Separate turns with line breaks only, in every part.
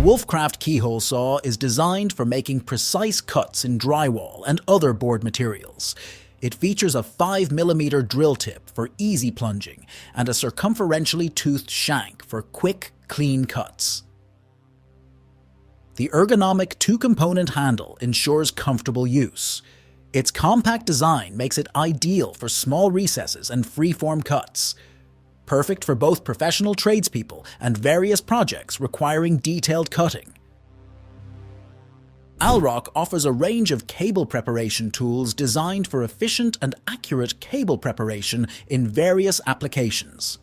Wolfcraft Keyhole Saw is designed for making precise cuts in drywall and other board materials. It features a 5mm drill tip for easy plunging and a circumferentially toothed shank for quick, clean cuts. The ergonomic two-component handle ensures comfortable use. Its compact design makes it ideal for small recesses and free-form cuts. Perfect for both professional tradespeople and various projects requiring detailed cutting. Alroc offers a range of cable preparation tools designed for efficient and accurate cable preparation in various applications.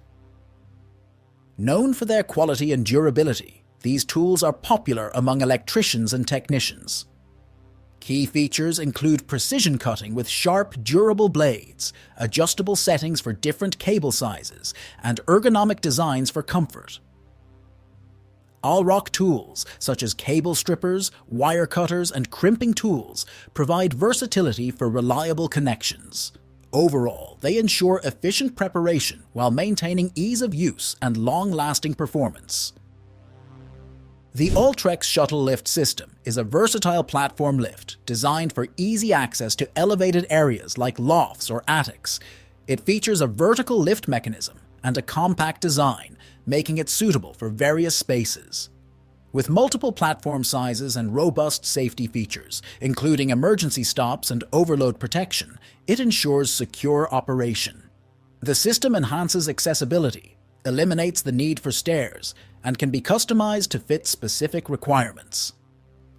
Known for their quality and durability, these tools are popular among electricians and technicians. Key features include precision cutting with sharp, durable blades, adjustable settings for different cable sizes, and ergonomic designs for comfort. Alroc tools, such as cable strippers, wire cutters, and crimping tools, provide versatility for reliable connections. Overall, they ensure efficient preparation while maintaining ease of use and long-lasting performance. The Altrex Shuttle lift system is a versatile platform lift designed for easy access to elevated areas like lofts or attics. It features a vertical lift mechanism and a compact design, making it suitable for various spaces. With multiple platform sizes and robust safety features, including emergency stops and overload protection, it ensures secure operation. The system enhances accessibility, eliminates the need for stairs, and can be customized to fit specific requirements.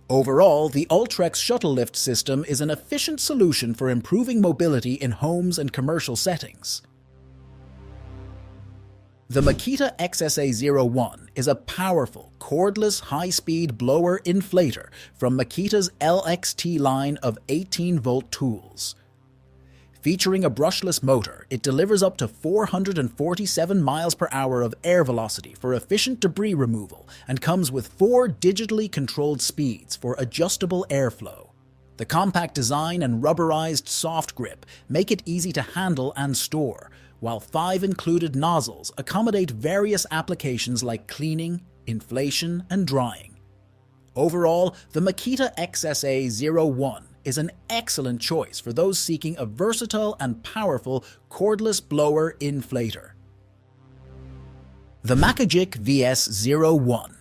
Overall, the Altrex shuttle lift system is an efficient solution for improving mobility in homes and commercial settings. The Makita XSA01 is a powerful, cordless, high-speed blower inflator from Makita's LXT line of 18-volt tools. Featuring a brushless motor, it delivers up to 447 miles per hour of air velocity for efficient debris removal and comes with 4 digitally controlled speeds for adjustable airflow. The compact design and rubberized soft grip make it easy to handle and store, while 5 included nozzles accommodate various applications like cleaning, inflation, and drying. Overall, the Makita XSA01 is an excellent choice for those seeking a versatile and powerful cordless blower inflator. The MakaGiC VS01.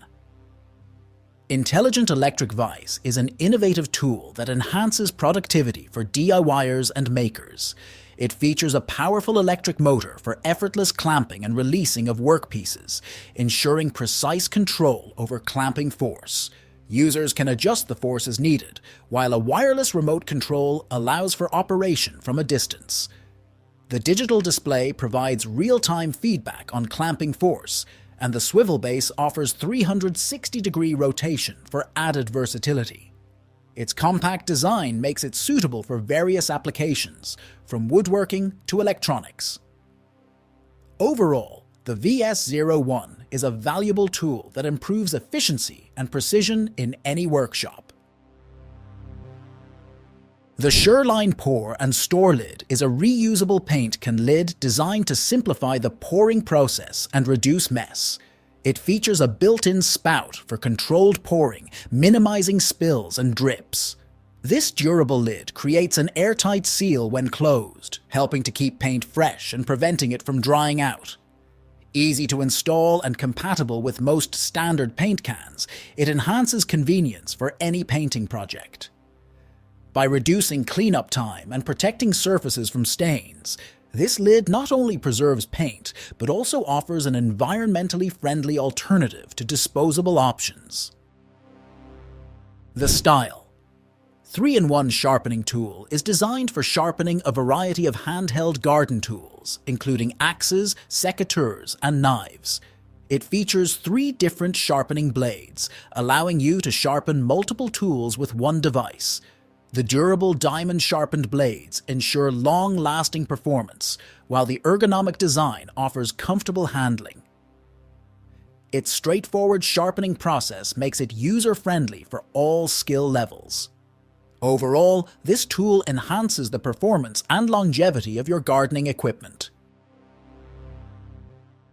Intelligent Electric Vise is an innovative tool that enhances productivity for DIYers and makers. It features a powerful electric motor for effortless clamping and releasing of workpieces, ensuring precise control over clamping force. Users can adjust the force as needed, while a wireless remote control allows for operation from a distance. The digital display provides real-time feedback on clamping force, and the swivel base offers 360-degree rotation for added versatility. Its compact design makes it suitable for various applications, from woodworking to electronics. Overall, the VS01 is a valuable tool that improves efficiency and precision in any workshop. The Sureline Pour and Store Lid is a reusable paint can lid designed to simplify the pouring process and reduce mess. It features a built-in spout for controlled pouring, minimizing spills and drips. This durable lid creates an airtight seal when closed, helping to keep paint fresh and preventing it from drying out. Easy to install and compatible with most standard paint cans, it enhances convenience for any painting project. By reducing cleanup time and protecting surfaces from stains, this lid not only preserves paint, but also offers an environmentally friendly alternative to disposable options. The Style 3-in-1 sharpening tool is designed for sharpening a variety of handheld garden tools, including axes, secateurs, and knives. It features 3 different sharpening blades, allowing you to sharpen multiple tools with one device. The durable diamond-sharpened blades ensure long-lasting performance, while the ergonomic design offers comfortable handling. Its straightforward sharpening process makes it user-friendly for all skill levels. Overall, this tool enhances the performance and longevity of your gardening equipment.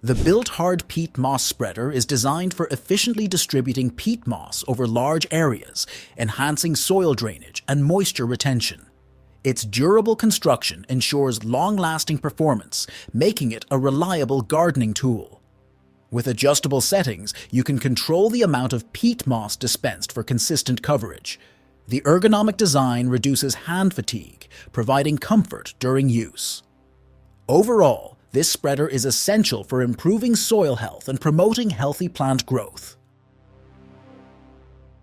The built-hard peat moss spreader is designed for efficiently distributing peat moss over large areas, enhancing soil drainage and moisture retention. Its durable construction ensures long-lasting performance, making it a reliable gardening tool. With adjustable settings, you can control the amount of peat moss dispensed for consistent coverage. The ergonomic design reduces hand fatigue, providing comfort during use. Overall, this spreader is essential for improving soil health and promoting healthy plant growth.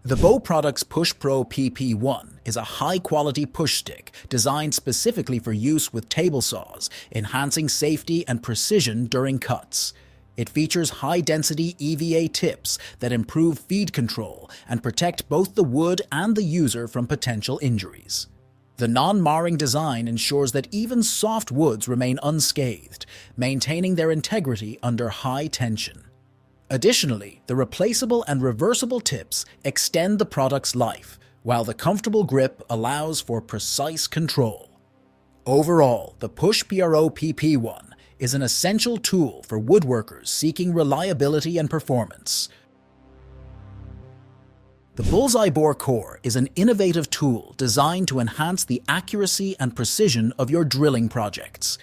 The Bow Products Push Pro PP1 is a high-quality push stick designed specifically for use with table saws, enhancing safety and precision during cuts. It features high-density EVA tips that improve feed control and protect both the wood and the user from potential injuries. The non-marring design ensures that even soft woods remain unscathed, maintaining their integrity under high tension. Additionally, the replaceable and reversible tips extend the product's life, while the comfortable grip allows for precise control. Overall, the Push Pro PP1 is an essential tool for woodworkers seeking reliability and performance. The Bullseye Bore Core is an innovative tool designed to enhance the accuracy and precision of your drilling projects.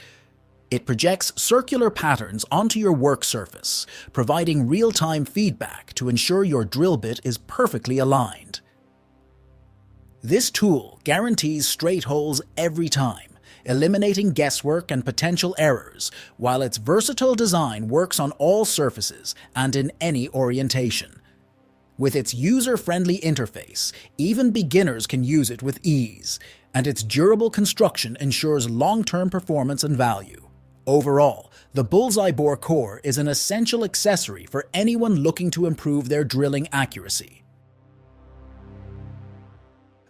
It projects circular patterns onto your work surface, providing real-time feedback to ensure your drill bit is perfectly aligned. This tool guarantees straight holes every time, eliminating guesswork and potential errors, while its versatile design works on all surfaces and in any orientation. With its user-friendly interface, even beginners can use it with ease, and its durable construction ensures long-term performance and value. Overall, the Bullseye Bore Core is an essential accessory for anyone looking to improve their drilling accuracy.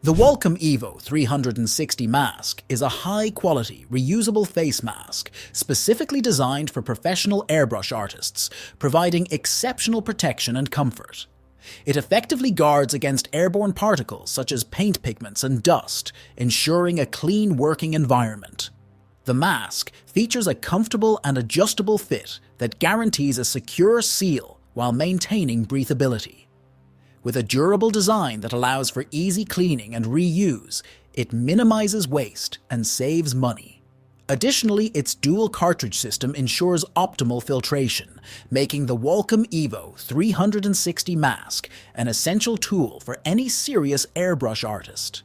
The Wolcom Evo 360 mask is a high-quality, reusable face mask specifically designed for professional airbrush artists, providing exceptional protection and comfort. It effectively guards against airborne particles such as paint pigments and dust, ensuring a clean working environment. The mask features a comfortable and adjustable fit that guarantees a secure seal while maintaining breathability. With a durable design that allows for easy cleaning and reuse, it minimizes waste and saves money. Additionally, its dual cartridge system ensures optimal filtration, making the Wolcom Evo 360 mask an essential tool for any serious airbrush artist.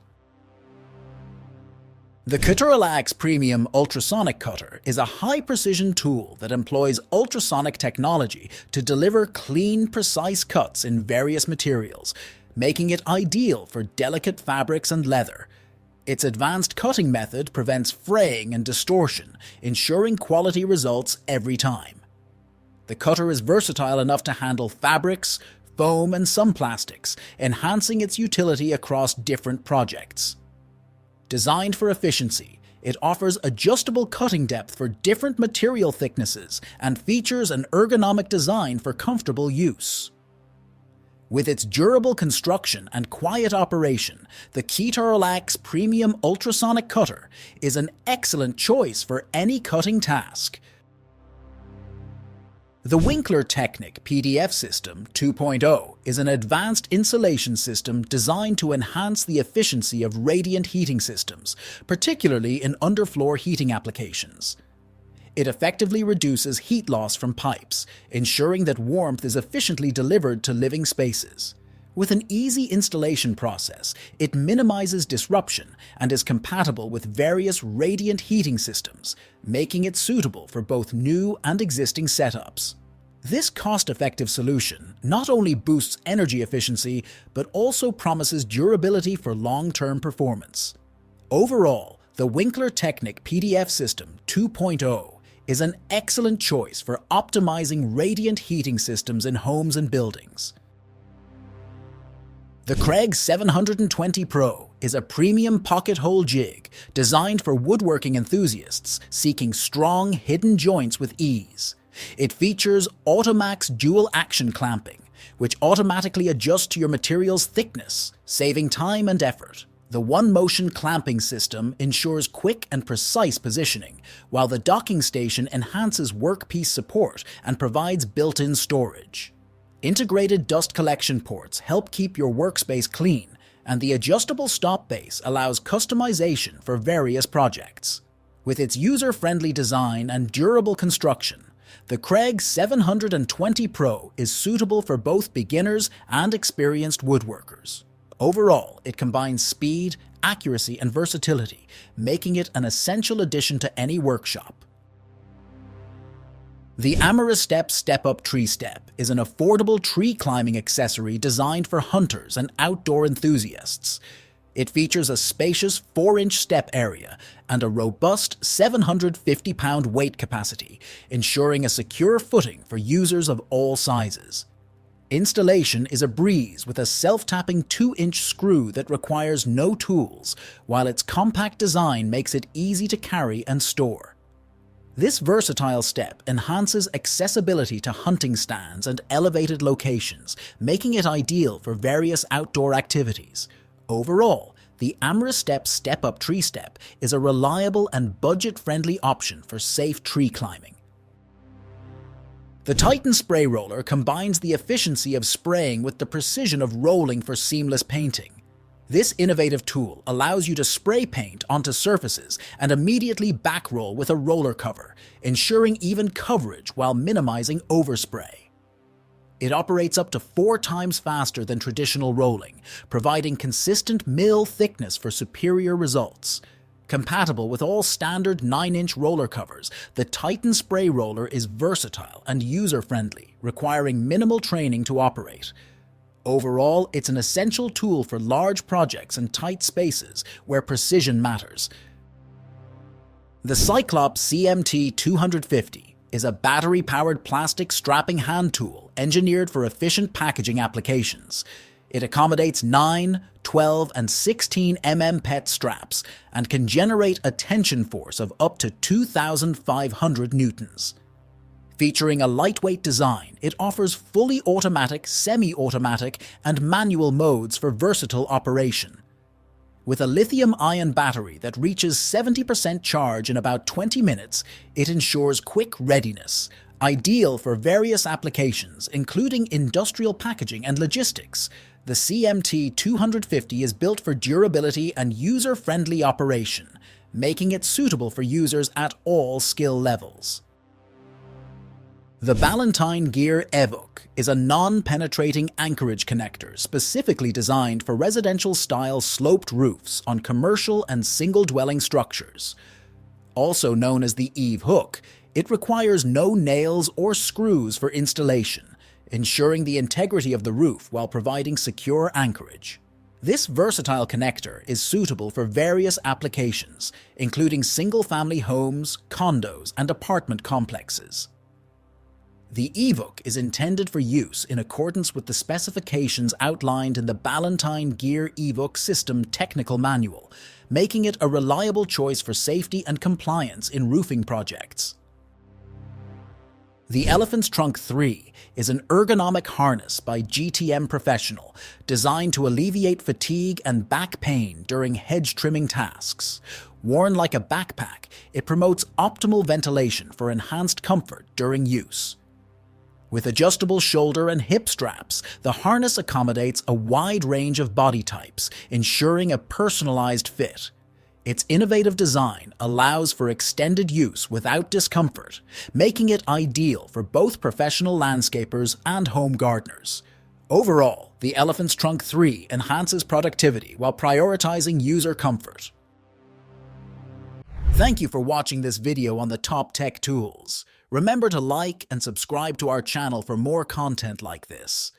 The Cordless Premium Ultrasonic Cutter is a high-precision tool that employs ultrasonic technology to deliver clean, precise cuts in various materials, making it ideal for delicate fabrics and leather. Its advanced cutting method prevents fraying and distortion, ensuring quality results every time. The cutter is versatile enough to handle fabrics, foam, and some plastics, enhancing its utility across different projects. Designed for efficiency, it offers adjustable cutting depth for different material thicknesses and features an ergonomic design for comfortable use. With its durable construction and quiet operation, the Cordless Premium Ultrasonic Cutter is an excellent choice for any cutting task. The Winkler Technic PDF System 2.0 is an advanced insulation system designed to enhance the efficiency of radiant heating systems, particularly in underfloor heating applications. It effectively reduces heat loss from pipes, ensuring that warmth is efficiently delivered to living spaces. With an easy installation process, it minimizes disruption and is compatible with various radiant heating systems, making it suitable for both new and existing setups. This cost-effective solution not only boosts energy efficiency, but also promises durability for long-term performance. Overall, the Winkler Technic PDF System 2.0 is an excellent choice for optimizing radiant heating systems in homes and buildings. The Kreg 720 Pro is a premium pocket hole jig designed for woodworking enthusiasts seeking strong, hidden joints with ease. It features Automax dual action clamping, which automatically adjusts to your material's thickness, saving time and effort. The one-motion clamping system ensures quick and precise positioning, while the docking station enhances workpiece support and provides built-in storage. Integrated dust collection ports help keep your workspace clean, and the adjustable stop base allows customization for various projects. With its user-friendly design and durable construction, the Craig 720 Pro is suitable for both beginners and experienced woodworkers. Overall, it combines speed, accuracy, and versatility, making it an essential addition to any workshop. The Amarastep Step-Up Tree Step is an affordable tree climbing accessory designed for hunters and outdoor enthusiasts. It features a spacious 4-inch step area and a robust 750-pound weight capacity, ensuring a secure footing for users of all sizes. Installation is a breeze with a self-tapping 2-inch screw that requires no tools, while its compact design makes it easy to carry and store. This versatile step enhances accessibility to hunting stands and elevated locations, making it ideal for various outdoor activities. Overall, the Amarastep Step-Up Tree Step is a reliable and budget-friendly option for safe tree climbing. The Titan Spray Roller combines the efficiency of spraying with the precision of rolling for seamless painting. This innovative tool allows you to spray paint onto surfaces and immediately backroll with a roller cover, ensuring even coverage while minimizing overspray. It operates up to 4 times faster than traditional rolling, providing consistent mill thickness for superior results. Compatible with all standard 9-inch roller covers, the Titan Spray Roller is versatile and user-friendly, requiring minimal training to operate. Overall, it's an essential tool for large projects and tight spaces where precision matters. The Cyclops CMT 250 is a battery-powered plastic strapping hand tool engineered for efficient packaging applications. It accommodates 9, 12, and 16 PET straps and can generate a tension force of up to 2,500 newtons. Featuring a lightweight design, it offers fully automatic, semi-automatic, and manual modes for versatile operation. With a lithium-ion battery that reaches 70% charge in about 20 minutes, it ensures quick readiness, ideal for various applications, including industrial packaging and logistics. The CMT 250 is built for durability and user-friendly operation, making it suitable for users at all skill levels. The Ballantine Gear Evoque is a non-penetrating anchorage connector specifically designed for residential-style sloped roofs on commercial and single-dwelling structures. Also known as the Eve Hook, it requires no nails or screws for installation, ensuring the integrity of the roof while providing secure anchorage. This versatile connector is suitable for various applications, including single-family homes, condos, and apartment complexes. The Evoque is intended for use in accordance with the specifications outlined in the Ballantine Gear Evoque System Technical Manual, making it a reliable choice for safety and compliance in roofing projects. The Elephant's Trunk 3 is an ergonomic harness by GTM Professional designed to alleviate fatigue and back pain during hedge trimming tasks. Worn like a backpack, it promotes optimal ventilation for enhanced comfort during use. With adjustable shoulder and hip straps, the harness accommodates a wide range of body types, ensuring a personalized fit. Its innovative design allows for extended use without discomfort, making it ideal for both professional landscapers and home gardeners. Overall, the Elephant's Trunk 3 enhances productivity while prioritizing user comfort. Thank you for watching this video on the top tech tools. Remember to like and subscribe to our channel for more content like this.